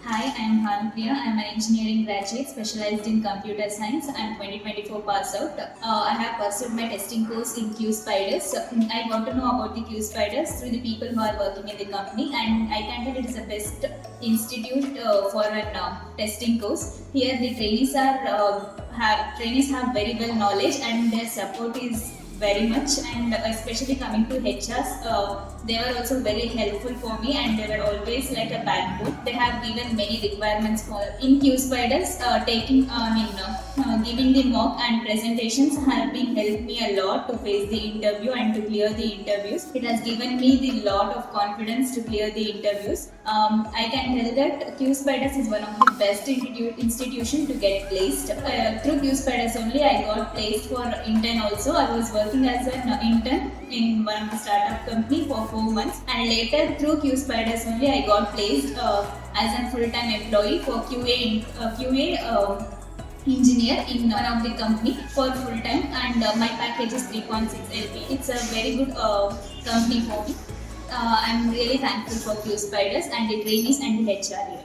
Hi, I am Bhanupriya. I am an engineering graduate specialized in computer science. I am 2024 pass out. I have pursued my testing course in QSpiders. I got to know about the QSpiders through the people who are working in the company, and I can tell it is the best institute for a testing course. Here, the trainees have very well knowledge, and their support is very much, and especially coming to HRs, they were also very helpful for me, and they were always like a backbone. They have given many requirements for in QSpiders. Giving the mock and presentations have been helped me a lot to face the interview and to clear the interviews. It has given me the lot of confidence to clear the interviews. I can tell that QSpiders is one of the best institution to get placed. Through QSpiders only I got placed for intern also. I was working as an intern in one of the startup company for 4 months, and later through QSpiders only I got placed as a full-time employee for QA engineer in one of the company for full-time, and my package is 3.6 LPA. It's a very good company for me. I'm really thankful for QSpiders and the trainees and the HR here.